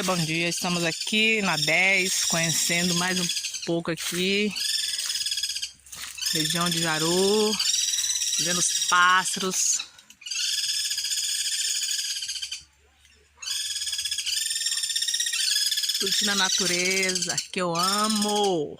Bom dia, estamos aqui na 10, conhecendo mais um pouco aqui, região de Jaru, vendo os pássaros. Curtindo a natureza, que eu amo.